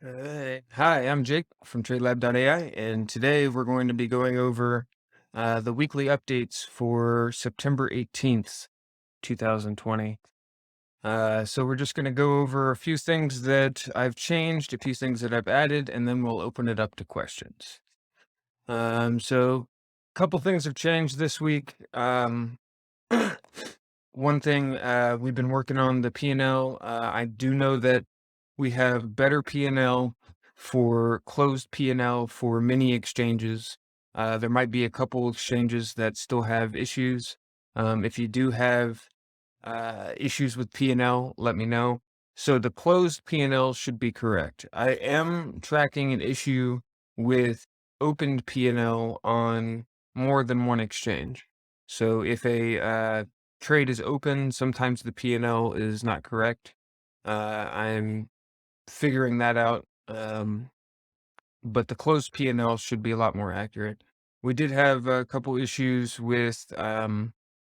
Hi, I'm Jake from TradeLab.ai, and today we're going to be going over the weekly updates for September 18th, 2020. So we're just going to go over a few things that I've changed, a few things that I've added, and then we'll open it up to questions. So a couple things have changed this week. One thing, we've been working on the P&L. I do know that we have better P&L for closed P&L for many exchanges. There might be a couple exchanges that still have issues. If you do have issues with P&L, let me know. So the closed P&L should be correct. I am tracking an issue with opened P&L on more than one exchange. So if a trade is open, sometimes the P&L is not correct. I'm figuring that out. But the closed P&L should be a lot more accurate. We did have a couple issues with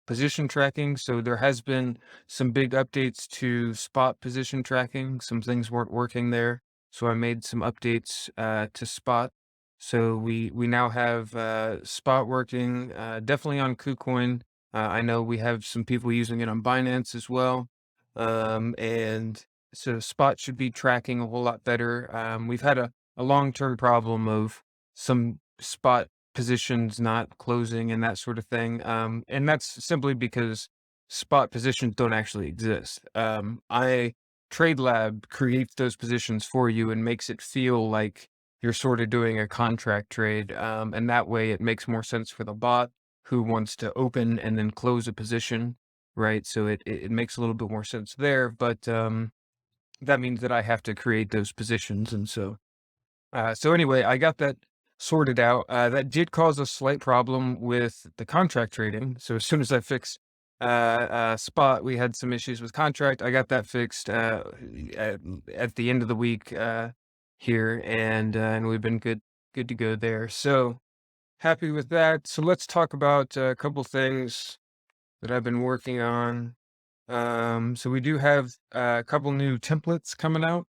position tracking. So there has been some big updates to spot position tracking. Some things weren't working there. So I made some updates to spot. So we now have spot working definitely on Kucoin. I know we have some people using it on Binance as well. And so spot should be tracking a whole lot better. We've had a long-term problem of some spot positions not closing and that sort of thing. And that's simply because spot positions don't actually exist. TradeLab creates those positions for you and makes it feel like you're sort of doing a contract trade. And that way it makes more sense for the bot who wants to open and then close a position, right? So it makes a little bit more sense there. But that means that I have to create those positions. And so anyway, I got that sorted out. That did cause a slight problem with the contract trading. So as soon as I fixed spot, we had some issues with contract. I got that fixed at the end of the week here, and we've been good to go there. So happy with that. So let's talk about a couple things that I've been working on. So we do have a couple new templates coming out.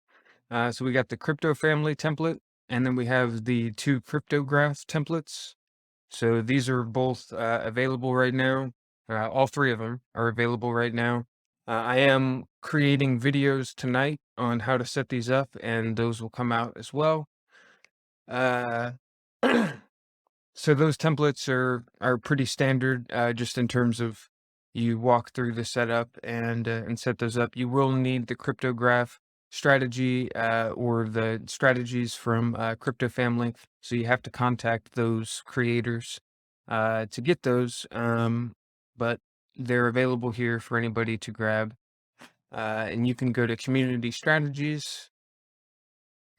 So we got the crypto family template, and then we have the two cryptograph templates. So these are both available right now. All three of them are available right now. I am creating videos tonight on how to set these up, and those will come out as well. Uh, so those templates are pretty standard, just in terms of you walk through the setup and set those up. You will need the cryptograph strategy or the strategies from Crypto Family. So you have to contact those creators to get those. But they're available here for anybody to grab. And you can go to Community Strategies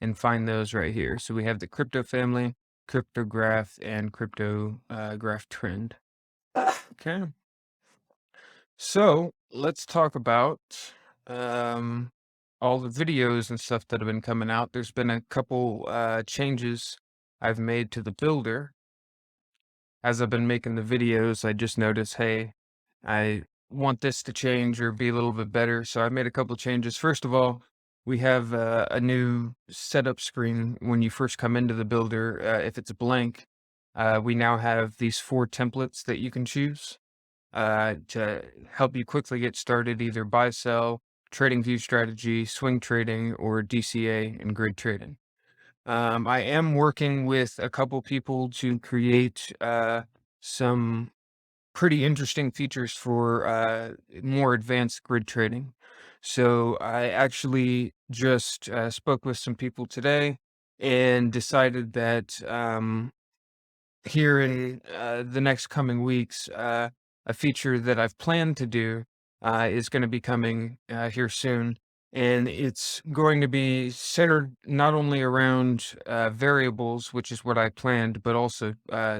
and find those right here. So we have the Crypto Family, Cryptograph, and Cryptograph Trend. Okay. So let's talk about um, all the videos and stuff that have been coming out. There's been a couple changes I've made to the builder. As I've been making the videos, I just noticed, hey, I want this to change or be a little bit better. So I made a couple changes. First of all, we have a new setup screen when you first come into the builder. If it's blank, we now have these 4 templates that you can choose to help you quickly get started, either buy, sell, TradingView strategy, swing trading, or DCA and grid trading. I am working with a couple people to create some pretty interesting features for more advanced grid trading. So I actually just spoke with some people today and decided that here in the next coming weeks, a feature that I've planned to do is going to be coming here soon. And it's going to be centered not only around variables, which is what I planned, but also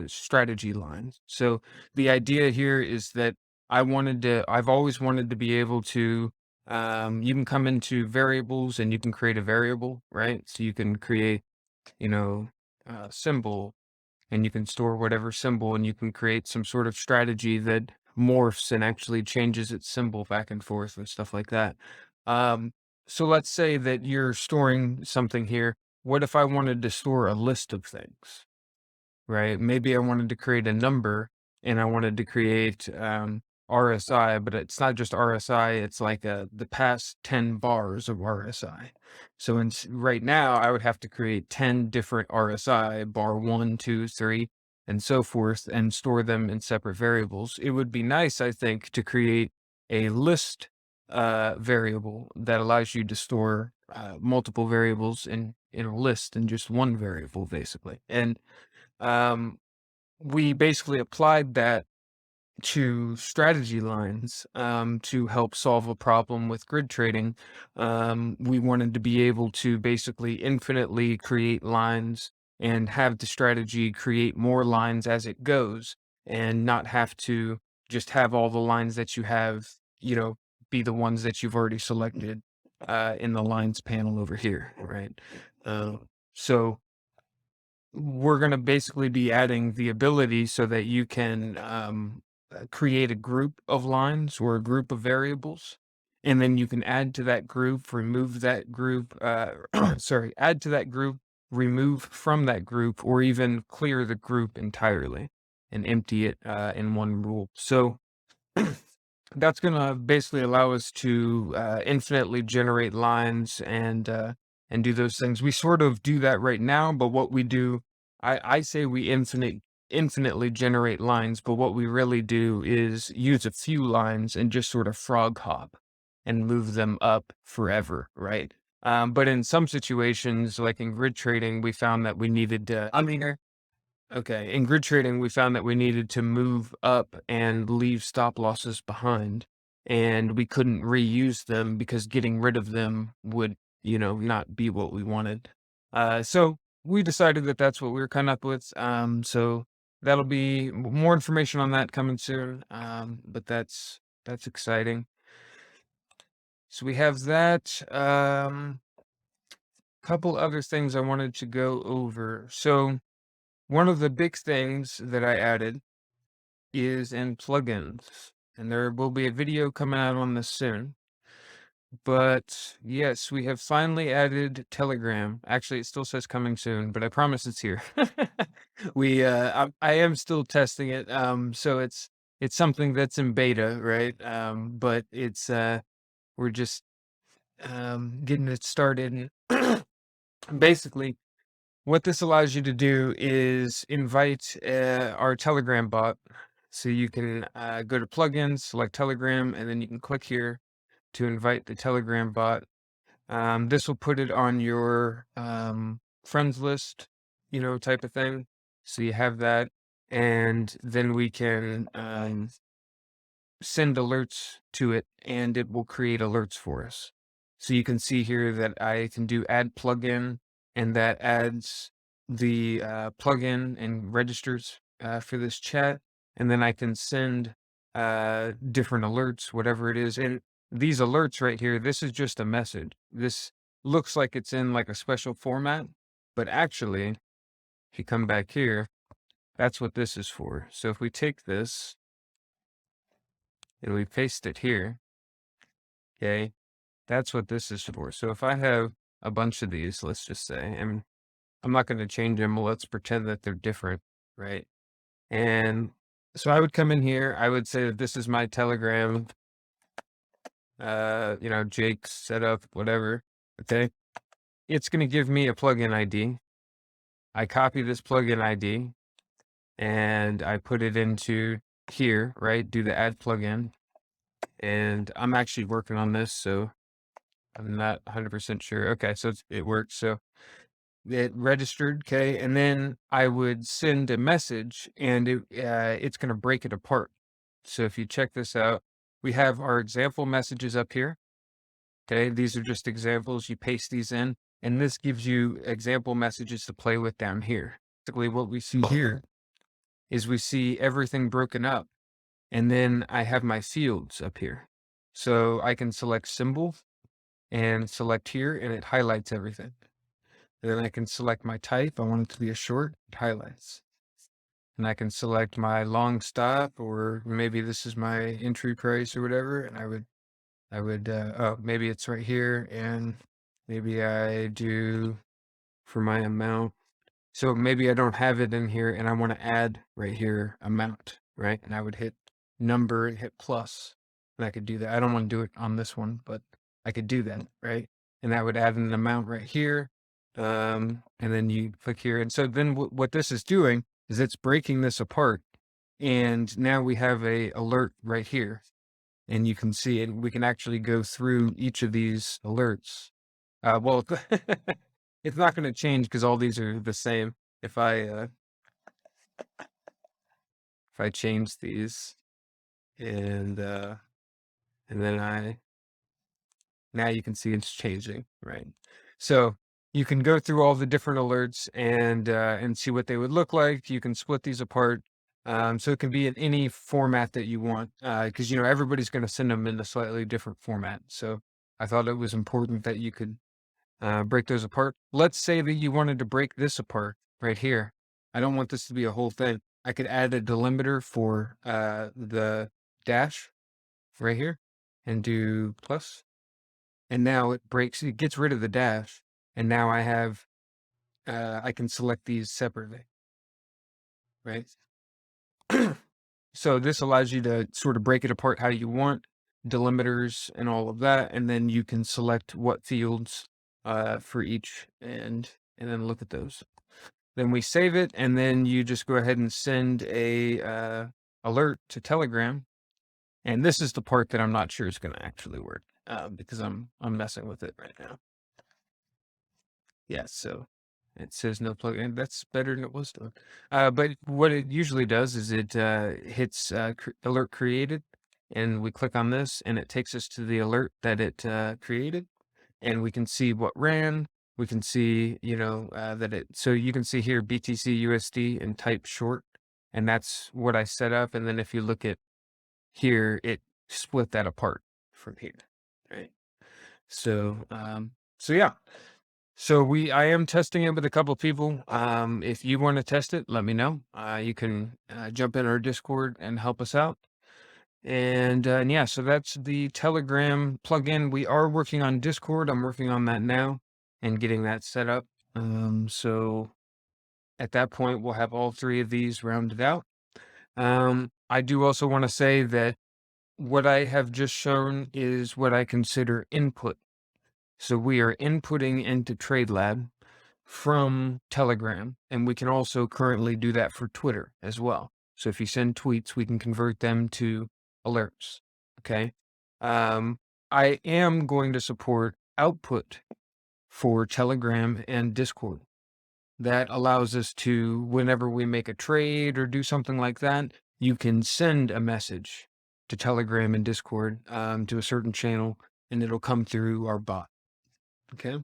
strategy lines. So the idea here is that I've always wanted to be able to, you can come into variables and you can create a variable, right? So you can create, you know, symbol, and you can store whatever symbol, and you can create some sort of strategy that morphs and actually changes its symbol back and forth and stuff like that. So let's say that you're storing something here. what if I wanted to store a list of things, right? Maybe I wanted to create a number and I wanted to create RSI, but it's not just RSI, it's like the past 10 bars of RSI. So right now, I would have to create 10 different RSI, bar 1, 2, 3, and so forth, and store them in separate variables. It would be nice, I think, to create a list variable that allows you to store multiple variables in a list in just one variable, basically. And um, we basically applied that to strategy lines to help solve a problem with grid trading. We wanted to be able to basically infinitely create lines and have the strategy create more lines as it goes, and not have to just have all the lines that you have, be the ones that you've already selected in the lines panel over here, right? Uh, so we're going to basically be adding the ability so that you can create a group of lines or a group of variables, and then you can add to that group, remove that group, sorry, add to that group, remove from that group, or even clear the group entirely and empty it in one rule. So that's going to basically allow us to infinitely generate lines and do those things. We sort of do that right now, but what we do, I say we infinitely generate lines, but what we really do is use a few lines and just sort of frog hop and move them up forever, right? But in some situations, like in grid trading, we found that we needed to. Okay. In grid trading, we found that we needed to move up and leave stop losses behind, and we couldn't reuse them because getting rid of them would, not be what we wanted. So we decided that that's what we were coming up with. So that'll be more information on that coming soon. But that's exciting. So we have that. Couple other things I wanted to go over. So one of the big things that I added is in plugins, and there will be a video coming out on this soon. But yes, we have finally added Telegram. Actually, it still says coming soon, but I promise it's here. I am still testing it. So it's something that's in beta, right? But we're just getting it started. Basically, what this allows you to do is invite our Telegram bot. So you can go to plugins, select Telegram, and then you can click here to invite the Telegram bot. This will put it on your friends list, type of thing. So you have that, and then we can send alerts to it, and it will create alerts for us. So you can see here that I can do add plugin, and that adds the plugin and registers for this chat. And then I can send different alerts, whatever it is. And these alerts right here, this is just a message. This looks like it's in like a special format, but actually, if you come back here, that's what this is for. So if we take this and we paste it here, okay, that's what this is for. So if I have a bunch of these, let's just say, and I'm not going to change them, let's pretend that they're different, right? And so I would come in here, I would say that this is my Telegram, Jake's setup, whatever, okay? It's going to give me a plugin ID. I copy this plugin ID and I put it into here, right? Do the add plugin. And I'm actually working on this, so I'm not 100% sure. Okay, so it works. So it registered, okay, and then I would send a message, and it's going to break it apart. So if you check this out, we have our example messages up here. Okay, these are just examples. You paste these in, and this gives you example messages to play with down here. Basically, what we see here is we see everything broken up, and then I have my fields up here. So I can select symbol and select here, and it highlights everything. And then I can select my type. I want it to be a short, it highlights. And I can select my long stop, or maybe this is my entry price or whatever. And oh, maybe it's right here. And maybe I do for my amount. So maybe I don't have it in here and I want to add right here amount, right? And I would hit number and hit plus, and I could do that. I don't want to do it on this one, but I could do that, right? And I would add an amount right here. And then you click here. And so then what this is doing is it's breaking this apart. And now we have a alert right here. And you can see it. We can actually go through each of these alerts. Well, it's not going to change because all these are the same. If I change these and then now you can see it's changing, right? So you can go through all the different alerts and see what they would look like. You can split these apart. So it can be in any format that you want, because everybody's going to send them in a slightly different format. So I thought it was important that you could break those apart. Let's say that you wanted to break this apart right here. I don't want this to be a whole thing. I could add a delimiter for the dash right here and do plus. And now it gets rid of the dash. And now I can select these separately, right? So this allows you to sort of break it apart how you want, delimiters and all of that. And then you can select what fields for each and then look at those. Then we save it, and then you just go ahead and send a alert to Telegram. And this is the part that I'm not sure is going to actually work because I'm messing with it right now. Yeah, so it says no plug, and that's better than it was doing. But what it usually does is it hits alert created, and we click on this, and it takes us to the alert that it created, and we can see what ran. We can see, so you can see here BTC USD and type short, and that's what I set up. And then if you look at here, it split that apart from here, right? So, yeah. So I am testing it with a couple of people. If you want to test it, let me know. You can jump in our Discord and help us out. And yeah, so that's the Telegram plugin. We are working on Discord. I'm working on that now and getting that set up. So at that point, we'll have all three of these rounded out. I do also want to say that what I have just shown is what I consider input. So we are inputting into TradeLab from Telegram, and we can also currently do that for Twitter as well. So if you send tweets, we can convert them to alerts. Okay. I am going to support output for Telegram and Discord. That allows us to, whenever we make a trade or do something like that, you can send a message to Telegram and Discord to a certain channel, and it'll come through our bot. Okay.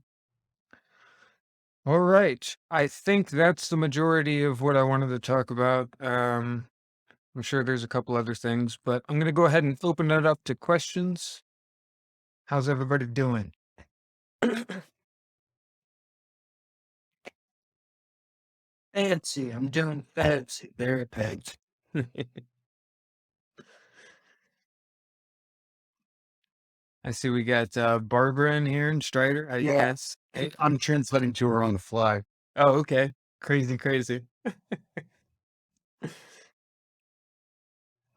All right. I think that's the majority of what I wanted to talk about. I'm sure there's a couple other things, but I'm going to go ahead and open it up to questions. How's everybody doing? Fancy. I'm doing fancy. Very fancy. I see we got Barbara in here and Strider. Yes. I'm translating to her on the fly. Oh, okay. Crazy, crazy.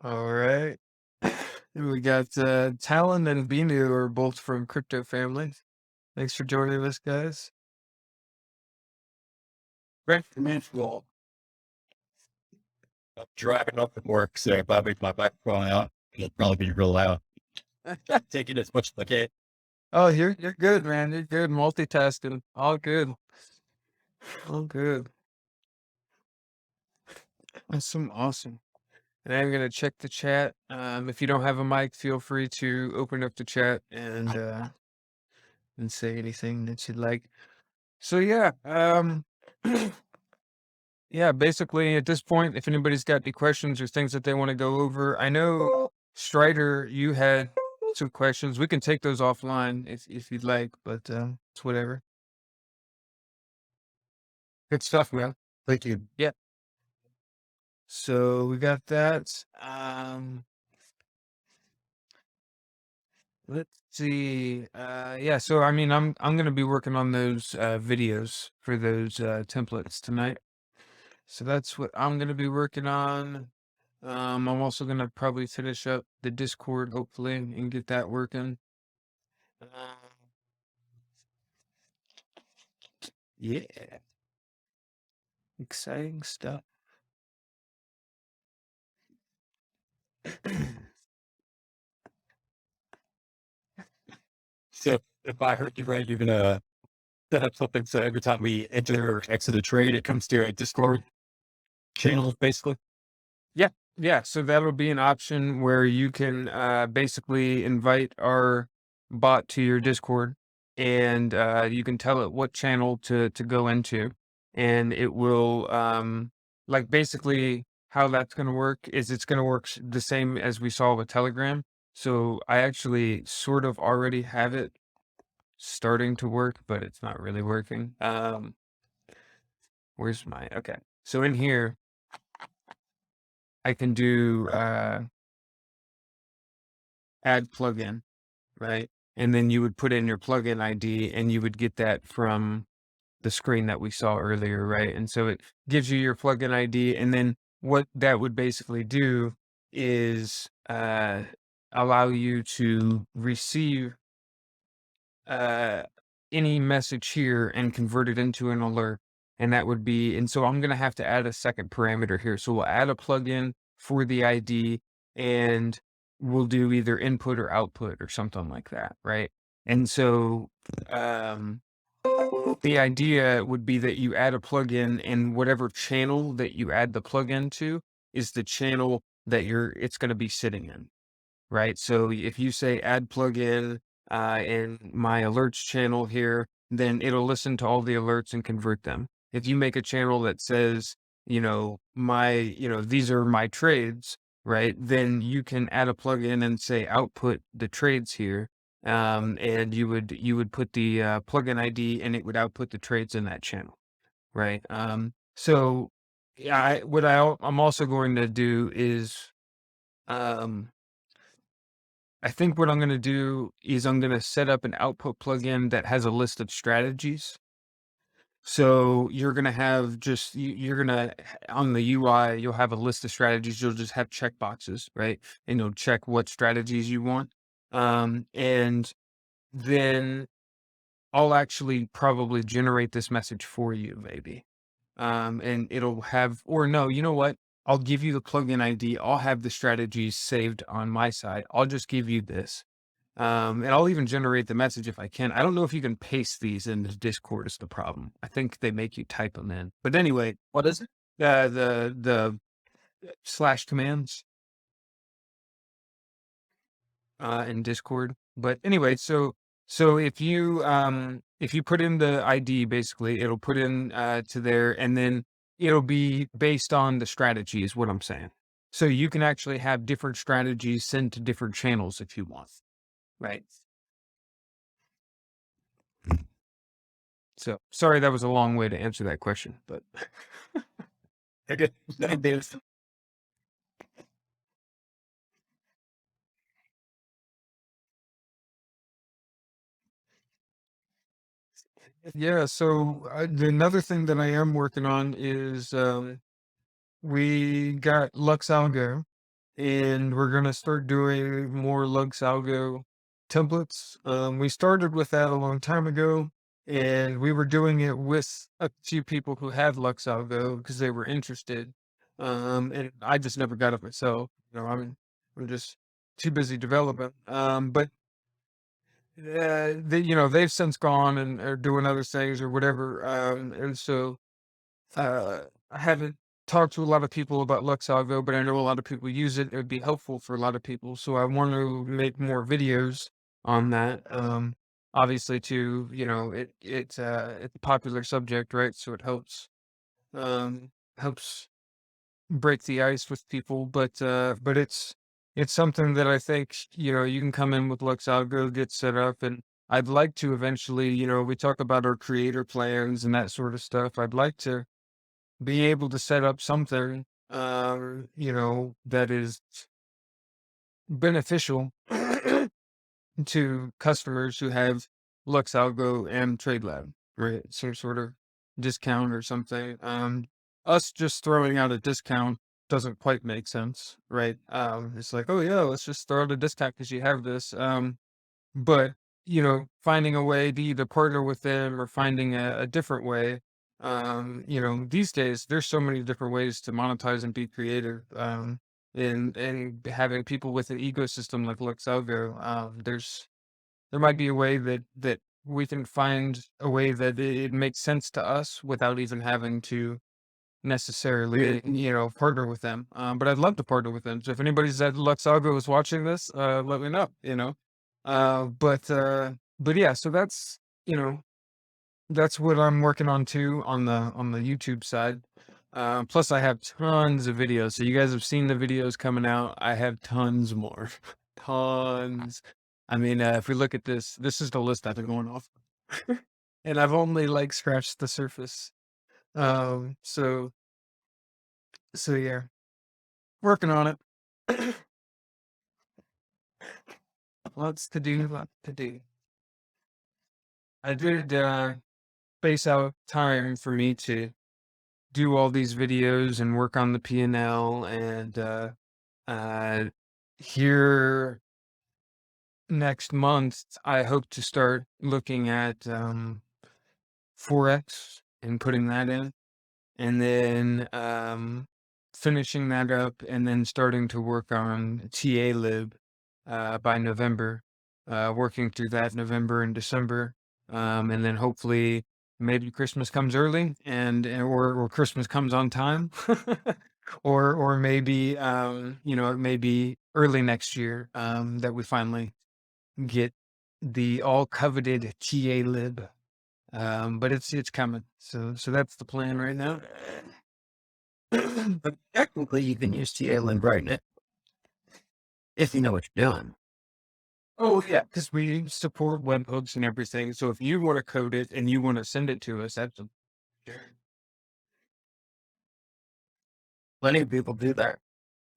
All right. And we got Talon and Binu are both from Crypto Families. Thanks for joining us, guys. Great financial. I'm driving up at work, so if I make my microphone out, it'll probably be real loud. Take it as much as I can. Oh, you're good, man. You're good. Multitasking. All good. All good. Awesome. Awesome. And I'm gonna check the chat. If you don't have a mic, feel free to open up the chat and say anything that you'd like. So yeah, yeah, basically at this point, if anybody's got any questions or things that they want to go over, I know Strider, you had some questions. We can take those offline if you'd like, but it's whatever. Good stuff, man. Thank you. Yeah. So we got that. Let's see. Yeah, so I mean, I'm gonna be working on those videos for those templates tonight. So that's what I'm gonna be working on. I'm also gonna probably finish up the Discord, hopefully, and get that working. Uh, yeah, exciting stuff. So if I heard you right, you're gonna set up something so every time we enter or exit a trade, it comes to a Discord channel, basically. Yeah, yeah. So that'll be an option where you can basically invite our bot to your Discord, and you can tell it what channel to go into, and it will like basically how that's going to work is it's going to work the same as we saw with Telegram. So I actually sort of already have it starting to work, but it's not really working. Where's my okay? So in here I can do add plugin, right? And then you would put in your plugin ID and you would get that from the screen that we saw earlier, right? And so it gives you your plugin ID. And then what that would basically do is allow you to receive uh, any message here and convert it into an alert. And that would be, and so I'm going to have to add a second parameter here. So we'll add a plugin for the ID and we'll do either input or output or something like that. Right. And so, the idea would be that you add a plugin and whatever channel that you add the plugin to is the channel that it's going to be sitting in. Right. So if you say add plugin in my alerts channel here, then it'll listen to all the alerts and convert them. If you make a channel that says, these are my trades, right? Then you can add a plugin and say output the trades here. And you would put the plugin ID and it would output the trades in that channel. Right. So yeah, I'm also going to do is, um, I think what I'm going to do is I'm going to set up an output plugin that has a list of strategies. So you're going to have you're going to, on the UI, you'll have a list of strategies. You'll just have checkboxes, right? And you'll check what strategies you want. And then I'll actually probably generate this message for you, maybe. And it'll have, or no, you know what? I'll give you the plugin ID. I'll have the strategies saved on my side. I'll just give you this. And I'll even generate the message if I can. I don't know if you can paste these into Discord is the problem. I think they make you type them in. But anyway, What is it? the slash commands in Discord. But anyway, so if you put in the ID, basically it'll put in to there, and then it'll be based on the strategy is what I'm saying. So you can actually have different strategies sent to different channels if you want. Right. So sorry that was a long way to answer that question, but Okay. There's- yeah. So another thing that I am working on is we got Lux Algo, and we're gonna start doing more Lux Algo templates. We started with that a long time ago, and we were doing it with a few people who had Lux Algo because they were interested. And I just never got it myself. I'm just too busy developing. But they've since gone and are doing other things or whatever. And so I haven't talked to a lot of people about LuxAlgo, but I know a lot of people use it. It would be helpful for a lot of people. So I want to make more videos on that. Obviously too, it's a popular subject, right? So it helps break the ice with people, but it's something that I think, you can come in with LuxAlgo, get set up, and I'd like to eventually, we talk about our creator plans and that sort of stuff. I'd like to be able to set up something, that is beneficial to customers who have Lux Algo and TradeLab, right? Some sort of discount or something. Us just throwing out a discount doesn't quite make sense, right? It's like, oh yeah, let's just throw out a discount because you have this. But finding a way to either partner with them or finding a different way. These days there's so many different ways to monetize and be creative. And having people with an ecosystem like Luxalgo, there might be a way that we can find a way that it makes sense to us without even having to necessarily, partner with them. But I'd love to partner with them. So if anybody's at Luxalgo is watching this, let me know. But yeah, so that's what I'm working on too on the YouTube side. Plus I have tons of videos. So you guys have seen the videos coming out. I have tons more. Tons. I mean, if we look at this is the list I've been going off. And I've only like scratched the surface. So yeah, working on it. Lots to do, lots to do. I did space out time for me to do all these videos and work on the P&L and uh here next month I hope to start looking at Forex and putting that in, and then finishing that up and then starting to work on TALib by November, working through that November and December, and then hopefully maybe Christmas comes early or Christmas comes on time, or maybe maybe early next year that we finally get the all coveted TALib. But it's coming. So that's the plan right now. But technically, you can use TL and brighten it if you know what you're doing. Oh yeah, because we support webhooks and everything. So if you want to code it and you want to send it to us, that's Plenty of people do that.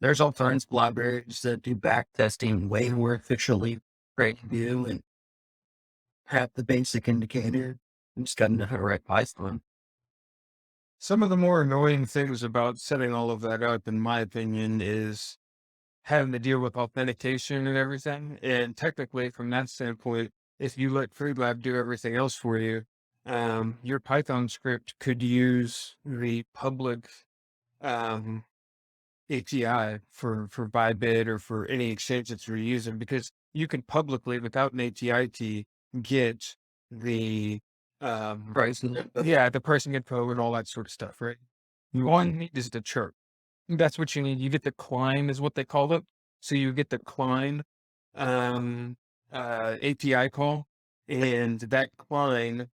There's all kinds of libraries that do back testing way more efficiently. TradingView and have the basic indicator. You just got to know how to write Python. some of the more annoying things about setting all of that up, in my opinion, is having to deal with authentication and everything. And technically, from that standpoint, if you let TradeLab do everything else for you, your Python script could use the public um, API for Bybit or for any exchange that you're using, because you can publicly, without an API key, get the Pricing. the pricing info and all that sort of stuff, right? All you need is the chart. That's what you need. You get the Klein is what they call it. So you get the Klein API call, and that Klein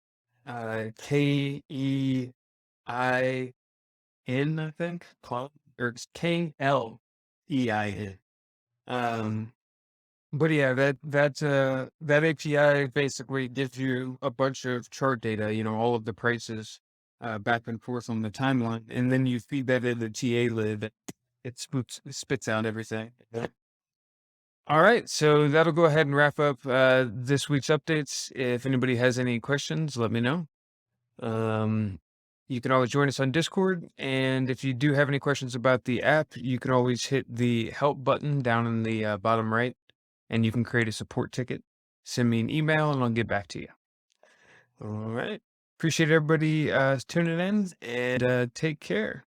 KEIN, I think, Klein, or it's KLEIN. Um but yeah, that API basically gives you a bunch of chart data, all of the prices back and forth on the timeline, and then you feed that into TALib. It spits out everything. Yeah. All right, so that'll go ahead and wrap up this week's updates. If anybody has any questions, let me know. Um, you can always join us on Discord, and if you do have any questions about the app, you can always hit the help button down in the bottom right, and you can create a support ticket. Send me an email, and I'll get back to you. All right. Appreciate everybody tuning in, and take care.